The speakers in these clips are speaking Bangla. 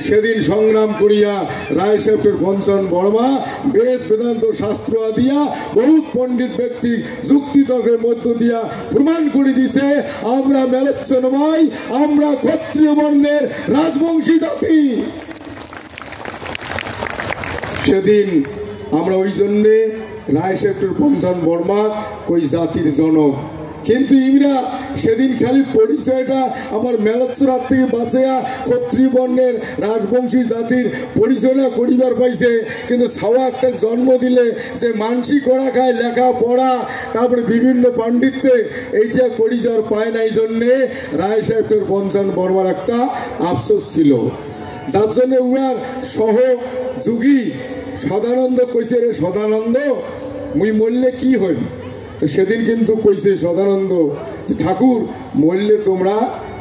সেদিন সংগ্রাম করিয়া রায় সাহেবের পঞ্চান বর্মা বেদ বেদান্ত শাস্ত্র দিয়া বহুত পণ্ডিত ব্যক্তি যুক্তিতর্কের মধ্য দিয়া প্রমাণ করে দিছে আমরা মেলচ্ছ নয়, আমরা ক্ষত্রিয় বর্ণের রাজবংশী জাতি। সেদিন আমরা ওই জন্যে রায় সাহেবের পঞ্চান বর্মা কই জাতির জনক, কিন্তু ইমরা সেদিন খালি পরিচয়টা আমার মেলচ্ছরাত থেকে বাঁচিয়া ক্ষত্রিয় বর্ণের রাজবংশী জাতির পরিচয়টা করিবার পাইছে, কিন্তু ছাওয়া একটা জন্ম দিলে যে মানসিক করা খায় লেখা পড়া তারপরে বিভিন্ন পাণ্ডিত্যে এইটা পরিচয় পায় না। এই জন্যে রায় সাহেবের পঞ্চান বর্মার একটা আফসোস ছিল, যার জন্য উহার সহযোগী সদানন্দ কইছে, রে সদানন্দ মুই মরলে কি হইল? তো সেদিন কিন্তু কইছে সদানন্দ যে ঠাকুর মরলে তোমরা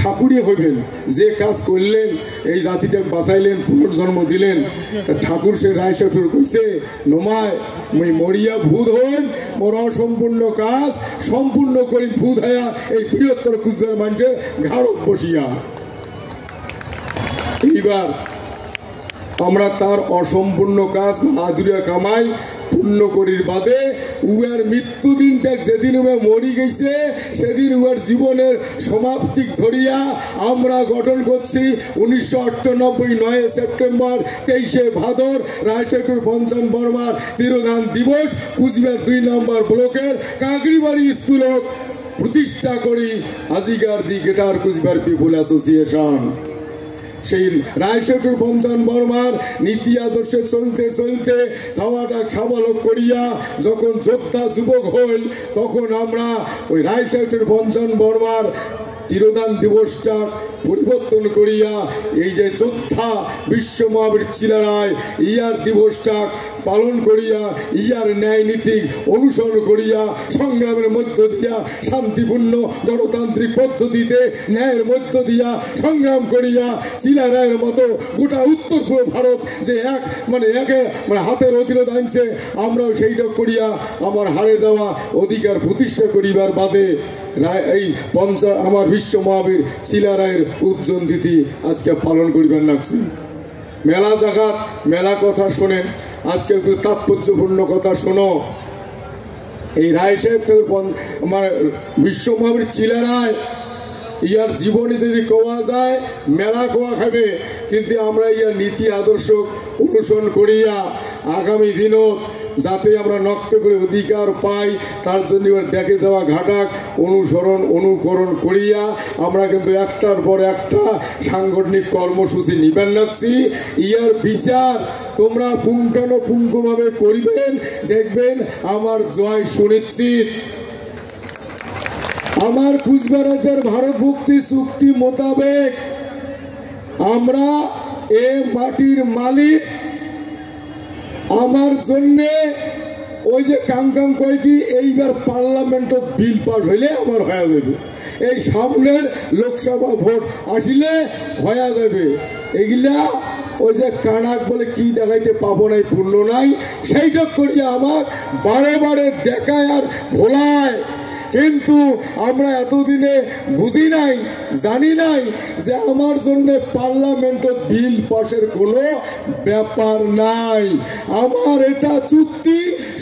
ঠাকুরই হইবেন, যে কাজ করলেন এই জাতিটা বাঁচাইলেন, পুনর্জন্ম দিলেন। তা ঠাকুর সে রায় সাহেব কইছে নমায় মুই মরিয়া ভূত হইন, মোর অসম্পূর্ণ কাজ সম্পূর্ণ করি ভূত হইয়া এই বৃহত্তর কুচবিহার মানুষের ঘাড়ত বসিয়া। এইবার আমরা তার অসম্পূর্ণ কাজ হাতুড়িয়া কামাই পূর্ণ করির বাদে উয়ার মৃত্যু দিনটা যেদিন উয়া মরি গেছে সেদিন উয়ার জীবনের সমাপ্তি ধরিয়া আমরা গঠন করছি 1998 9 সেপ্টেম্বর 23 ভাদর রায় সাহেবের পঞ্চান বর্মার তিরোধান দিবস কুচবিহার 2 নম্বর ব্লকের কাগড়িবাড়ি স্কুল প্রতিষ্ঠা করি আজিকার দি গেটার কুচবিহার পিপুল অ্যাসোসিয়েশন। সেই রায় সাহেবের পঞ্চান বর্মার নীতি আদর্শে চলতে চলতে ছাওয়াটা খাবালক করিয়া যখন যোদ্ধা যুবক হই তখন আমরা ওই রায় সাহেবের পঞ্চান বর্মার তিরোধান দিবসটা পরিবর্তন করিয়া এই যে যোদ্ধা বিশ্ব মহাবীর চিলারায় ইয়ার দিবসটা পালন করিয়া ইয়ার ন্যায় নীতি অনুসরণ করিয়া সংগ্রামের মধ্য দিয়া শান্তিপূর্ণ গণতান্ত্রিক পদ্ধতিতে ন্যায়ের মধ্য দিয়া সংগ্রাম করিয়া চিলারায়ের মতো গোটা উত্তর পূর্ব ভারত যে একে হাতের অধীনত আনছে, আমরাও সেইটা করিয়া আমার হারে যাওয়া অধিকার প্রতিষ্ঠা করিবার বাদে এই আমার বিশ্ব মহাবীর চিলারায়ের উজ্জ্বল তিথি আজকে পালন করিবার লাগছে। মেলা জাগাত মেলা কথা শোনেন, আজকে তাৎপর্যপূর্ণ কথা শোনো। এই রায় সাহেব আমার বিশ্ব মহাবীর চিলারায় ইয়ার জীবনে যদি কোয়া যায় মেলা কোয়া খাবে, কিন্তু আমরা ইয়ার নীতি আদর্শ অনুসরণ করিয়া আগামী দিনত যাতে আমরা নক্ত করে অধিকার পাই তার জন্য এবার দেখে যাওয়া ঘাটাক অনুকরণ করিয়া আমরা কিন্তু একটার পর একটা সাংগঠনিক কর্মসূচি নিবেন রাখছি। ইয়ার বিচার তোমরা পুঙ্খানুপুঙ্খভাবে করিবেন, দেখবেন আমার জয় সুনিশ্চিত। আমার কুচবিহার রাজ্যের ভারত মুক্তি চুক্তি মোতাবেক আমরা এ মাটির মালিক। আমার জন্যে ওই যে কাং কয় কি এইবার পার্লামেন্টত বিল পাস হইলে আমার হয়ে যাবে, এই সামনের লোকসভা ভোট আসিলে হয়ে যাবে। এগুলা ওই যে কানাক বলে কি দেখাইতে পাবো নাই পূর্ণ নাই সেইটা করিয়া আমার বারে বারে দেখায় আর ভোলায়। কিন্তু আমরা এতদিনে বুঝি নাই, জানি নাই যে আমার জন্য পার্লামেন্টত বিল পাশের কোনো ব্যাপার নাই। আমার এটা চুক্তি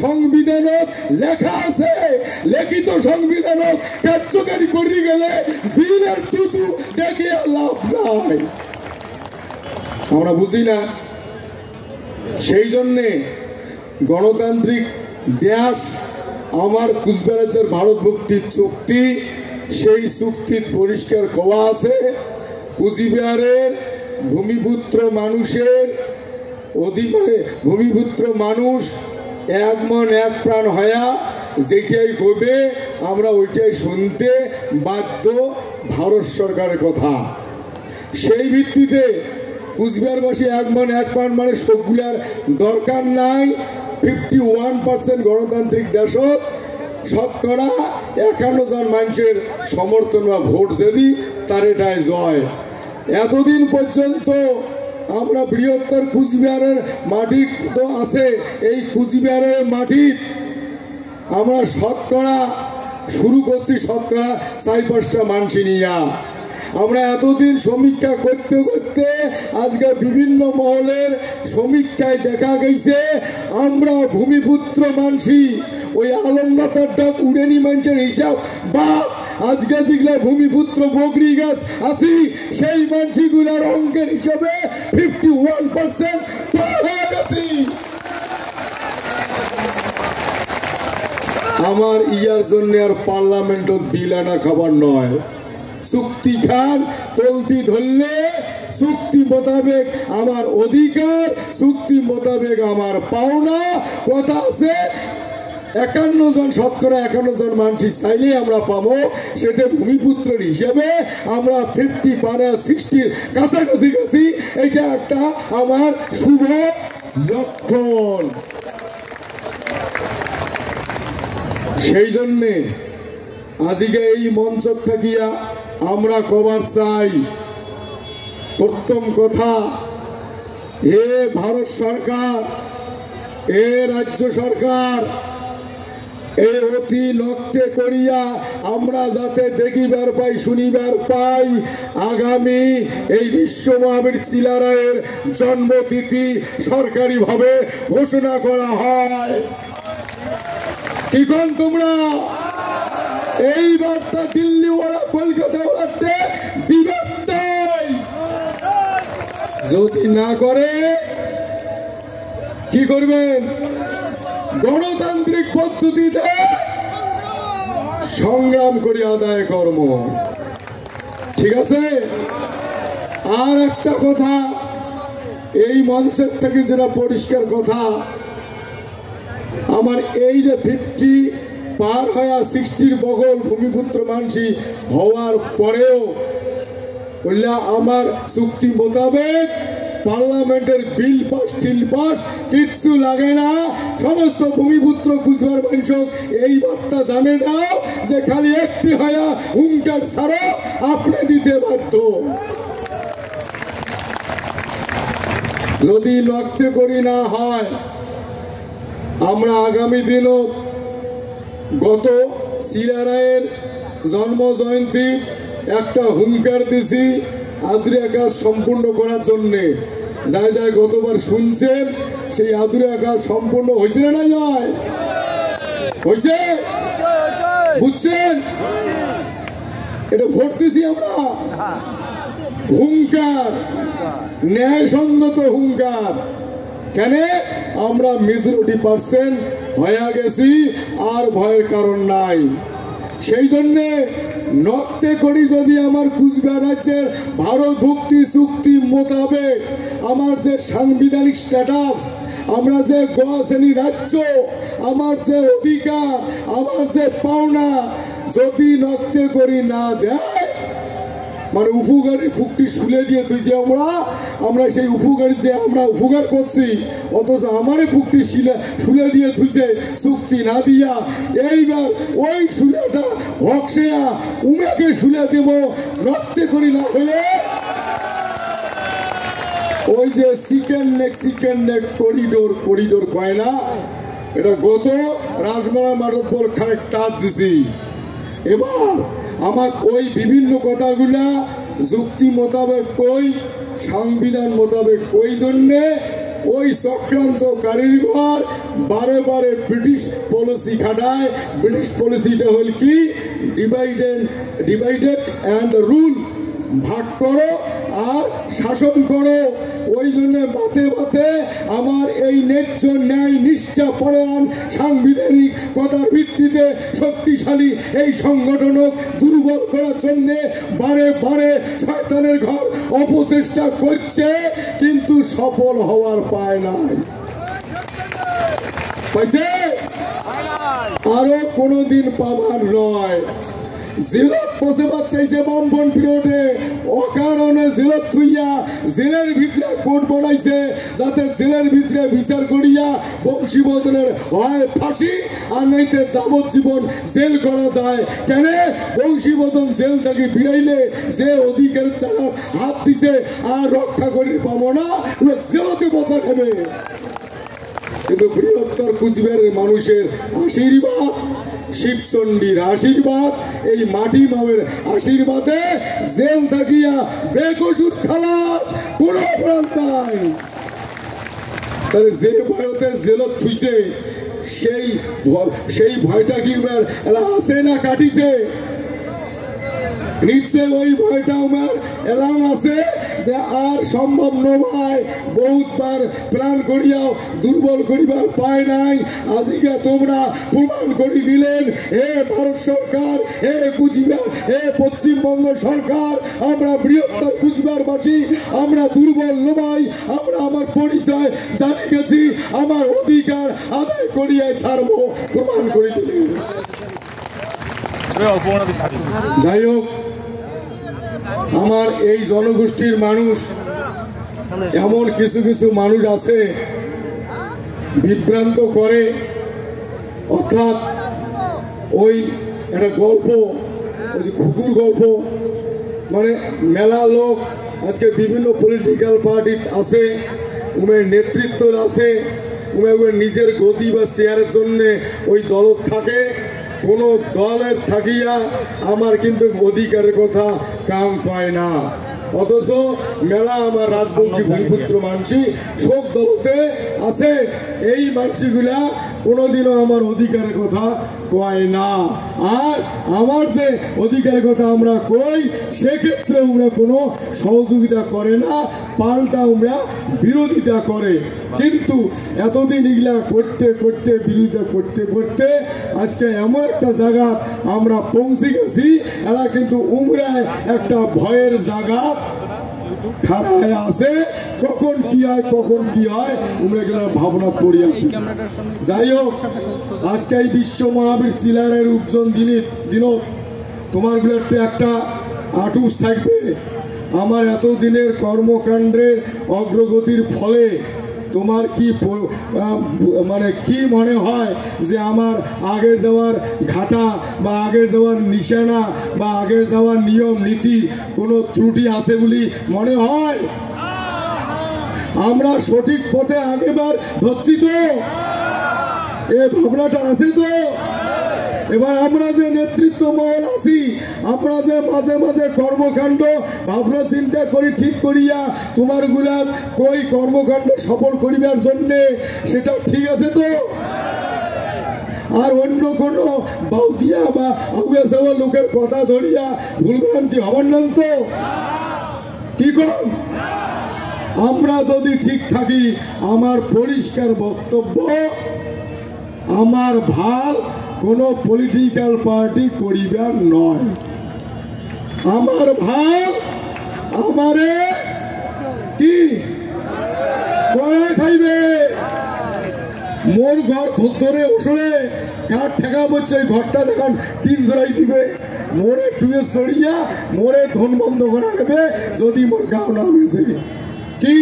সংবিধানত লেখা আছে, লিখিত সংবিধানত কার্যকারী করে গেলে বিলের চুচু দেখে লাভ নাই। আমরা বুঝি না, সেই জন্যে গণতান্ত্রিক দেশ আমার কুচবিহার রাজ্যের ভারত মুক্তির চুক্তি, সেই চুক্তির পরিষ্কার কওয়া আছে কুচবিহারের ভূমিপুত্র মানুষের অধিকারে ভূমিপুত্র মানুষ এক মন এক প্রাণ হয়া যেটাই কবে আমরা ওইটাই শুনতে বাধ্য ভারত সরকারের কথা। সেই ভিত্তিতে কুচবিহারবাসী এক মন এক প্রাণ মানে সবগুলার দরকার নাই। 51% গণতান্ত্রিক দেশত শতকরা 51 জন মানুষের সমর্থন বা ভোট যদি তার এটাই জয়। এতদিন পর্যন্ত আমরা বৃহত্তর কুচবিহারের মাটি তো আছে, এই কুচবিহারের মাটি আমরা শতকরা শুরু করছি শতকরা 4-5টা মানুষ নিয়া। আমরা এতদিন সমীক্ষা করতে করতে আজকে বিভিন্ন মহলের সমীক্ষায় দেখা গেছে আমরা ভূমিপুত্র মানসি ওই আলমনাথার ডাক উড়েনি মানুষের হিসাব বা আজকে যেগুলা ভূমিপুত্র বগরি গাছ আছি সেই মানসিগুলার অঙ্কের হিসাবে 51% হয়ে গেছি। আমার ইয়ার জন্য আর পার্লামেন্ট বিল আনা খাবার নয়, চুক্তি খান তলতি ধরলে চুক্তি মোতাবেক আমার অধিকার, চুক্তি মোতাবেক আমার পাওনা। কথা আছে 51 জন শতকরা 51 জন মানুষ চাইলে আমরা পাবো, সেটা ভূমিপুত্রের হিসেবে আমরা 50-60 কাছাকাছি গেছি। এটা একটা আমার শুভ লক্ষণ। সেই জন্যে আজকে এই মঞ্চ থাকিয়া আমরা কবার চাই, প্রথম কথা, এ ভারত সরকার, এ রাজ্য সরকার, এ অতি লক্ষ্যে করিয়া আমরা যাতে দেখিবার পাই, শুনিবার পাই, আগামী এই বিশ্ব মহাবীর চিলারায়ের জন্মতিথি সরকারি ভাবে ঘোষণা করা হয়। কি কোন তোমরা এই বার্তা দিল্লি ওরা কলকাতা ওরাতে দিবে চাই? যদি না করে কি করবেন? গণতান্ত্রিক পদ্ধতিতে সংগ্রাম করি আদায় কর্ম। ঠিক আছে? আর একটা কথা, এই মঞ্চের থেকে যেটা পরিষ্কার কথা, আমার এই যে 50 পার হয়ে 60 বগল ভূমিপুত্র মানসি হওয়ার পরেও আমার চুক্তি মোতাবেক পার্লামেন্টের বিল পাস টিল পাস কিচ্ছু লাগে না। সমস্ত ভূমিপুত্র গুজরাট মানুষ এই বার্তা জানে দাও যে খালি একটি হয়া হুঙ্কার ছাড়া আপনি দিতে বাধ্য। যদি লক্ষ্য করি না হয়, আমরা আগামী দিনও গত চিলারায়ের জন্ম জয়ন্তী একটা হুঙ্কার দিছি আদুরিয়া কাজ সম্পূর্ণ করার জন্যে। যাই যাই গতবার শুনছেন সেই আদুরিয়া কাজ সম্পূর্ণ হয়েছে না যায়? হয়েছে? বুঝছেন? এটা ভোট দিছি আমরা। হুঙ্কার, ন্যায়সঙ্গত হুঙ্কার। কেন? আমরা মেজরিটি% হয়ে গেছি, আর ভয়ের কারণ নাই। সেই জন্যে নকতে করি যদি আমার কুচবিহার রাজ্যের ভারত ভুক্তি চুক্তি মোতাবেক আমার যে সাংবিধানিক স্ট্যাটাস, আমরা যে গোয়া শ্রেণী রাজ্য, আমার যে অধিকার, আমার যে পাওনা যদি নকতে করি না দেয়, মানে উপকারীর ফুকটি শুলে দিয়ে তুই যে আমরা সেই উপকারী যে আমরা উপকার করছি, অথচ আমারে ফুকটি শুলে দিয়ে তুইছে চুক্তি না দিয়া, এইবার ওই শুলেটা হকসেয়া উমেকে শুলে দেব রক্তে করি না হলে ওই যে চিকেন নেক করিডোর কয় না, এটা গত রাজমালা মাঠত বল খানিক টাচ দিছি। এবার আমার ওই বিভিন্ন কথাগুলা যুক্তি মোতাবেক কই, সংবিধান মোতাবেক কই জন্যে ওই চক্রান্তকারীর ঘর বারে বারে ব্রিটিশ পলিসি খাটায়। ব্রিটিশ পলিসিটা হল কি? ডিভাইডেড অ্যান্ড রুল, ভাগ করো আর শাসন করো। ওই জন্য বাতে বাতে আমার এই ন্যায্য ন্যায় নিষ্ঠা পরায়ণ সাংবিধানিক কথার ভিত্তিতে শক্তিশালী এই সংগঠনক দুর্বল করার জন্য বারে বারে শয়তানের ঘর অপচেষ্টা করছে, কিন্তু সফল হওয়ার পায় নাই। পাইছে? আরো কোনদিন পাবার নয়। জেলত পৌঁছাবার চাইছে বামপন পিরিয়ডে, অকারণে জেলত থুইয়া জেলের ভিতরে কোর্ট বানাইছে যাতে জেলের ভিতরে বিচার করিয়া বংশীবদনের হয় ফাঁসি আর নাইতে যাবজ্জীবন জেল করা যায়। কেন? বংশীবদন জেল থেকে ফিরাইলে যে অধিকারের জায়গা হাত দিছে আর রক্ষা করি পাবো না, জেলতে বসা খাবে। কিন্তু বৃহত্তর কুচবিহারের মানুষের আশীর্বাদ শিবচণ্ডীর আশীর্বাদ, এই মাটি মামের আশীর্বাদে জেল থাকিয়া বেকসুর খালাস, কোনো অপরাধ নাই। তাহলে যে ভয়তে জেলত থুইছে সেই ভয়টা কি আছে না কাটিছে? নিশ্চয় ওই ভয়টা আমার এলাম আছে যে আর সম্ভব নয়, বহুতবার প্ল্যান করিয়াও দুর্বল করিবার পায় নাই। আজকে তোমরা প্রমাণ করে দিলেন, হে ভারত সরকার, হে কুচবিহার, হে পশ্চিমবঙ্গ সরকার, আমরা বৃহত্তর কুচবিহারবাসী, আমরা দুর্বল নয়, আমরা আমার পরিচয় জানি গেছি, আমার অধিকার আদায় করিয়া ছাড়বো, প্রমাণ করে দিলেন। যাই হোক, আমার এই জনগোষ্ঠীর মানুষ, এমন কিছু কিছু মানুষ আছে বিভ্রান্ত করে, অর্থাৎ ওই একটা গল্প, ওই যে ঘুঘুর গল্প, মানে মেলা লোক আজকে বিভিন্ন পলিটিক্যাল পার্টি আছে, উমের নেতৃত্ব আছে, উমের নিজের গতি বা চেয়ারের জন্য ওই দল থাকে। কোন দলের থাকিয়া আমার কিন্তু অধিকারের কথা কাম পায় না, অথচ মেলা আমার রাজবংশী ভূমিপুত্র মানসি সব দলতে আছে। এই মানসিগুলা কোনোদিনও আমার অধিকারের কথা কয় না, আর আমার যে অধিকারের কথা আমরা কই সেক্ষেত্রে আমরা কোনো সহযোগিতা করে না, পাল্টা আমরা বিরোধিতা করে। কিন্তু এতদিন এগুলা করতে করতে বিরোধিতা করতে করতে আজকে এমন একটা জায়গা আমরা পৌঁছে গেছি, এরা কিন্তু উমরায় একটা ভয়ের জায়গা খাড়ায় আছে, কখন কি হয় কখন কি হয় উমরা গেলে ভাবনা পড়ে আছে। যাই হোক, আজকে এই বিশ্ব মহাবীর চিলারের উপজন দিন তোমার গুলোতে একটা আটুস থাকবে। আমার এতদিনের কর্মকাণ্ডের অগ্রগতির ফলে তোমার কি মানে কি মনে হয় যে আমার আগে যাওয়ার ঘাটা বা আগে যাওয়ার নিশানা বা আগে যাওয়ার নিয়ম নীতি কোনো ত্রুটি আছে বলে মনে হয়? আমরা সঠিক পথে আগেবার ধরছি তো? এ ভাবনাটা আছে তো? এবার আমরা যে নেতৃত্ব মহল আছি, আমরা যে মাঝে মাঝে কর্মকাণ্ড ভাবনা চিন্তা করি ঠিক করিয়া তোমার গুলার কই কর্মকাণ্ড সফল করিবার জন্য, সেটা ঠিক আছে তো? আর অন্য কোনো বাউতিয়া বা আগুয়া যাওয়া লোকের কথা ধরিয়া ভুলভ্রান্তি হবার নাম তো? কি কম? আমরা যদি ঠিক থাকি, আমার পরিষ্কার বক্তব্য, আমার ভাল কোন পলিটিক্যাল পার্টি করিবার নয়। আমার ভাল আমারে কি করে খাইবে, মোর ঘর ধরে ওসরে কাঠ ঠেকা বলছে, ঘরটা দেখান টিন জড়াই দিবে, মোরে টুয়ে চড়িয়া মোরে ধন বন্ধ করা যাবে যদি মোর গাও না বেছে কি।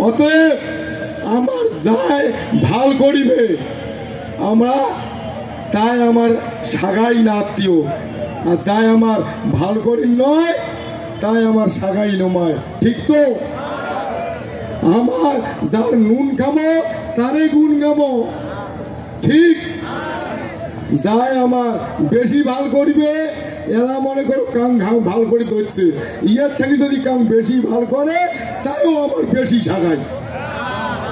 অতএব আমার যায় ভাল করিবে, আমরা তাই আমার সাগাই না আত্মীয়, আর যাই আমার ভাল করি নয় তাই আমার সাগাই নয়, ঠিক তো? আমার যার নুন খামো তারে গুণ গামো, ঠিক? যাই আমার বেশি ভাল করিবে এলা মনে করো কাম ভাল করে ধরছে, ইয়ার থেকে যদি কাম বেশি ভাল করে তাইও আমার বেশি সাগাই,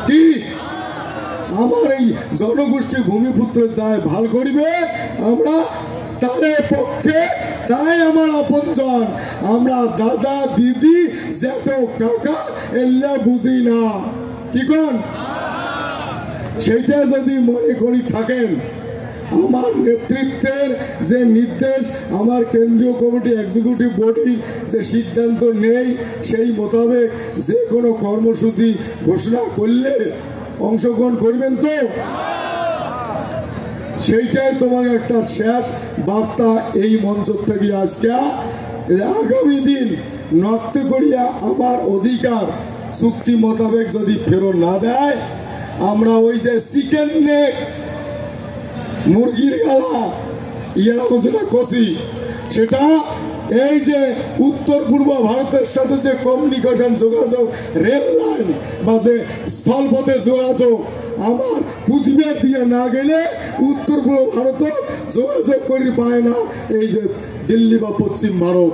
কি? আমার এই জনগোষ্ঠী ভূমিপুত্র যায় ভাল করিবে, আমরা তারে পক্ষে, তাই আমার আপনজন, আমরা দাদা দিদি জ্যাঠো কাকা এল্লা বুঝি না, কি কোন? সেইটা যদি মনে করি থাকেন, আমার নেতৃত্বের যে নির্দেশ, আমার কেন্দ্রীয় কমিটি এক্সিকিউটিভ বডি যে সিদ্ধান্ত নেই, সেই মোতাবেক যে কোনো কর্মসূচি ঘোষণা করলে অংশগ্রহণ করবেন তো? সেইটাই তোমাকে একটা শেষ বার্তা এই মঞ্চ থেকে আজকে। আগামী দিন নক্ত করিয়া আমার অধিকার চুক্তি মোতাবেক যদি ফেরত না দেয়, আমরা ওই যে চিকেন নেক মুরগির গালা ইয়ারা ঘোষণা করছি, সেটা এই যে উত্তর পূর্ব ভারতের সাথে যে কমিউনিকেশন যোগাযোগ রেল লাইন বা যে স্থলপথে যোগাযোগ আমার কুচবিহার দিয়ে না গেলে উত্তর পূর্ব ভারত যোগাযোগ করি পায় না এই যে দিল্লি বা পশ্চিম ভারত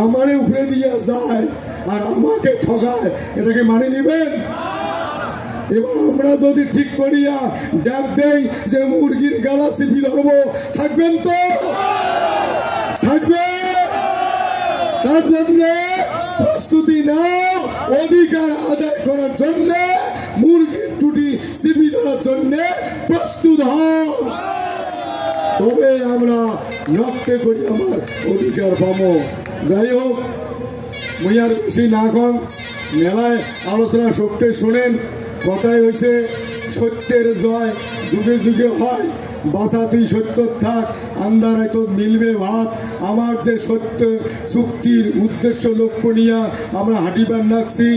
আমারে উপরে দিয়ে যায় আর আমাকে ঠকায় এটাকে মানে নিবেন এবার আমরা যদি ঠিক করিয়া ডাক দেই যে মুরগির গালা চিপি ধরবো থাকবেন তো থাকবে তার জন্য প্রস্তুতি নাও অধিকার আদায় করার জন্য মুরগির টুটি চিপি ধরার জন্য প্রস্তুত হও তবে আমরা রক্তে করি আমার অধিকার পাবো যাই হোক মুই আর বেশি না কম মেলায় আলোচনা শক্তি শোনেন কথাই হয়েছে সত্যের জয় যুগে যুগে হয় বাসা তুই সত্য থাক আন্দারায় তো মিলবে ভাত আমার যে সত্য চুক্তির উদ্দেশ্য লক্ষ্য নিয়ে আমরা হাঁটিবার রাখছি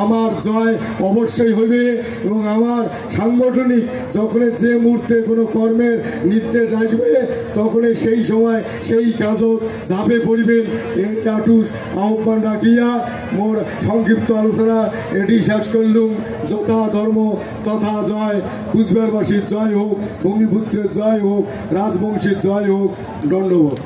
আমার জয় অবশ্যই হইবে এবং আমার সাংগঠনিক যখন যে মুহূর্তে কোনো কর্মের নির্দেশ আসবে তখন সেই সময় সেই কাজত ঝাঁপে পড়িবেন এই আটুস আহ্বান রাখিয়া মোর সংক্ষিপ্ত আলোচনা এটি শেষ করলুম যথা ধর্ম তথা জয় কুচবিহারবাসীর জয় হোক ভূমিপুত্রের জয় হোক রাজবংশীর জয় হোক দণ্ডবোধ।